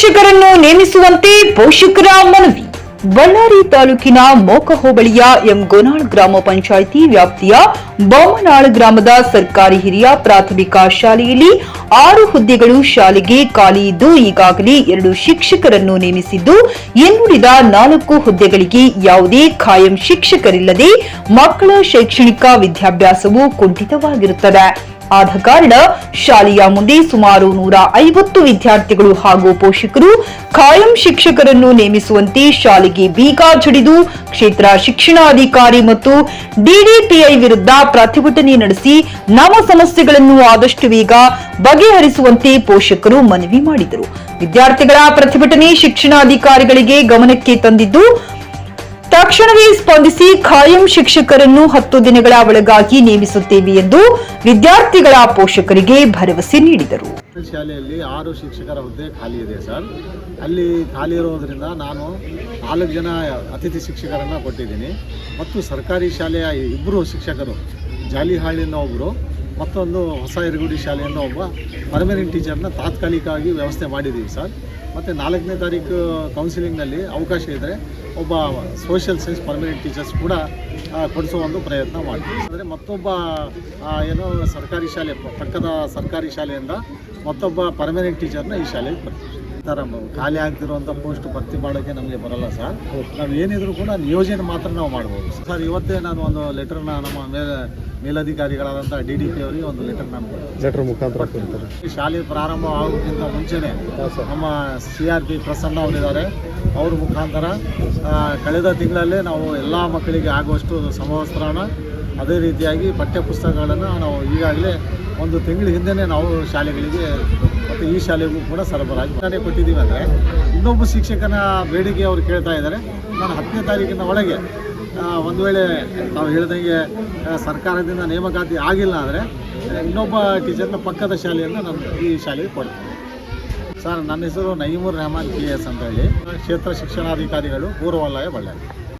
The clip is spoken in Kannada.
ಶಿಕ್ಷಕರನ್ನು ನೇಮಿಸುವಂತೆ ಪೋಷಕರ ಮನವಿ. ಬಳ್ಳಾರಿ ತಾಲೂಕಿನ ಮೋಕ ಹೋಬಳಿಯ ಗೋನಾಳ್ ಗ್ರಾಮ ಪಂಚಾಯಿತಿ ವ್ಯಾಪ್ತಿಯ ಬೊಮ್ಮನಾಳ ಗ್ರಾಮದ ಸರ್ಕಾರಿ ಹಿರಿಯ ಪ್ರಾಥಮಿಕ ಶಾಲೆಯಲ್ಲಿ 6 ಹುದ್ದೆಗಳು ಶಾಲೆಗೆ ಖಾಲಿ ಇದ್ದು ಈಗಾಗಲೇ 2 ಶಿಕ್ಷಕರನ್ನು ನೇಮಿಸಿದ್ದು ಇನ್ನುಳಿದ 4 ಹುದ್ದೆಗಳಿಗೆ ಯಾವುದೇ ಖಾಯಂ ಶಿಕ್ಷಕರಿಲ್ಲದೆ ಮಕ್ಕಳ ಶೈಕ್ಷಣಿಕ ವಿದ್ಯಾಭ್ಯಾಸವು ಕುಂಠಿತವಾಗಿರುತ್ತದೆ. ಆದ ಕಾರಣ ಶಾಲೆಯ ಮುಂದೆ ಸುಮಾರು 150 ವಿದ್ಯಾರ್ಥಿಗಳು ಹಾಗೂ ಪೋಷಕರು ಖಾಯಂ ಶಿಕ್ಷಕರನ್ನು ನೇಮಿಸುವಂತೆ ಶಾಲೆಗೆ ಬೀಗ ಜಡಿದು ಕ್ಷೇತ್ರ ಶಿಕ್ಷಣಾಧಿಕಾರಿ ಮತ್ತು ಡಿಡಿಪಿಐ ವಿರುದ್ಧ ಪ್ರತಿಭಟನೆ ನಡೆಸಿ ನಮ್ಮ ಸಮಸ್ಯೆಗಳನ್ನು ಆದಷ್ಟು ಬೇಗ ಬಗೆಹರಿಸುವಂತೆ ಪೋಷಕರು ಮನವಿ ಮಾಡಿದರು. ವಿದ್ಯಾರ್ಥಿಗಳ ಪ್ರತಿಭಟನೆ ಶಿಕ್ಷಣಾಧಿಕಾರಿಗಳಿಗೆ ಗಮನಕ್ಕೆ ತಂದಿದ್ದು ತಕ್ಷಣವೇ ಸ್ಪಂದಿಸಿ ಖಾಯಂ ಶಿಕ್ಷಕರನ್ನು 10 ದಿನಗಳ ಒಳಗಾಗಿ ನೇಮಿಸುತ್ತೇವೆ ಎಂದು ವಿದ್ಯಾರ್ಥಿಗಳ ಪೋಷಕರಿಗೆ ಭರವಸೆ ನೀಡಿದರು. ಶಾಲೆಯಲ್ಲಿ 6 ಶಿಕ್ಷಕರ ಹುದ್ದೆ ಖಾಲಿ ಇದೆ ಸರ್. ಅಲ್ಲಿ ಖಾಲಿ ಇರೋದ್ರಿಂದ ನಾನು 4 ಜನ ಅತಿಥಿ ಶಿಕ್ಷಕರನ್ನು ಕೊಟ್ಟಿದ್ದೀನಿ ಮತ್ತು ಸರ್ಕಾರಿ ಶಾಲೆಯ 2 ಶಿಕ್ಷಕರು ಜಾಲಿಹಾಳಿನ ಒಬ್ಬರು ಮತ್ತೊಂದು ಹೊಸ ಯರಗುಡಿ ಶಾಲೆಯನ್ನು ಒಬ್ಬ ಪರ್ಮನೆಂಟ್ ಟೀಚರ್ನ ತಾತ್ಕಾಲಿಕವಾಗಿ ವ್ಯವಸ್ಥೆ ಮಾಡಿದ್ದೀವಿ ಸರ್. ಮತ್ತು 4ನೇ ತಾರೀಕು ಕೌನ್ಸಿಲಿಂಗ್ನಲ್ಲಿ ಅವಕಾಶ ಇದ್ದರೆ ಒಬ್ಬ ಸೋಷಿಯಲ್ ಸೈನ್ಸ್ ಪರ್ಮನೆಂಟ್ ಟೀಚರ್ಸ್ ಕೂಡ ಕೊಡಿಸೋ ಒಂದು ಪ್ರಯತ್ನ ಮಾಡ್ತೀವಿ. ಅಂದರೆ ಮತ್ತೊಬ್ಬ ಏನೋ ಸರ್ಕಾರಿ ಶಾಲೆ ಪಕ್ಕದ ಸರ್ಕಾರಿ ಶಾಲೆಯಿಂದ ಮತ್ತೊಬ್ಬ ಪರ್ಮನೆಂಟ್ ಟೀಚರ್ನ ಈ ಶಾಲೆಗೆ ಬರ್ತೀವಿ. ಈ ಥರ ಖಾಲಿ ಆಗ್ತಿರುವಂಥ ಪೋಸ್ಟ್ ಭರ್ತಿ ಮಾಡೋಕ್ಕೆ ನಮಗೆ ಬರಲ್ಲ ಸರ್. ನಾವು ಏನಿದ್ರು ಕೂಡ ನಿಯೋಜನೆ ಮಾತ್ರ ನಾವು ಮಾಡ್ಬೋದು ಸರ್. ಇವತ್ತೇ ನಾನು ಒಂದು ಲೆಟರ್ನ ನಮ್ಮ ಮೇಲಧಿಕಾರಿಗಳಾದಂಥ DDP ಅವರಿಗೆ ಒಂದು ಲೆಟರ್ ಮುಖಾಂತರ ಈ ಶಾಲೆ ಪ್ರಾರಂಭ ಆಗೋಕ್ಕಿಂತ ಮುಂಚೆನೇ ನಮ್ಮ CRP ಪ್ರಸನ್ನ ಅವರಿದ್ದಾರೆ, ಅವ್ರ ಮುಖಾಂತರ ಕಳೆದ ತಿಂಗಳಲ್ಲೇ ನಾವು ಎಲ್ಲ ಮಕ್ಕಳಿಗೆ ಆಗುವಷ್ಟು ಸಮವಸ್ತ್ರನ ಅದೇ ರೀತಿಯಾಗಿ ಪಠ್ಯ ಪುಸ್ತಕಗಳನ್ನು ನಾವು ಈಗಾಗಲೇ 1 ತಿಂಗಳ ಹಿಂದೆಯೇ ನಾವು ಶಾಲೆಗಳಿಗೆ ಮತ್ತು ಈ ಶಾಲೆಗೂ ಕೂಡ ಸರಬರಾಜು ಕೊಟ್ಟಿದ್ದೀವಿ. ಅಂದರೆ ಇನ್ನೊಬ್ಬ ಶಿಕ್ಷಕನ ಬೇಡಿಕೆ ಅವರು ಕೇಳ್ತಾ ಇದ್ದಾರೆ. ನಾನು 10ನೇ ತಾರೀಕಿನ ಒಳಗೆ ಒಂದು ವೇಳೆ ನಾವು ಹೇಳಿದಂಗೆ ಸರ್ಕಾರದಿಂದ ನೇಮಕಾತಿ ಆಗಿಲ್ಲ ಅಂದರೆ ಇನ್ನೊಬ್ಬ ಟೀಚರ್ನ ಪಕ್ಕದ ಶಾಲೆಯನ್ನು ನಾನು ಈ ಶಾಲೆಗೆ ಕೊಡ್ತೀನಿ ಸರ್. ನನ್ನ ಹೆಸರು ನಯೀಮುರ್ ರೆಹಮಾನ್ PS ಅಂತ ಹೇಳಿ, ಕ್ಷೇತ್ರ ಶಿಕ್ಷಣಾಧಿಕಾರಿಗಳು ಪೂರ್ವ ವಲಯ ಬಳ್ಳಾರಿ.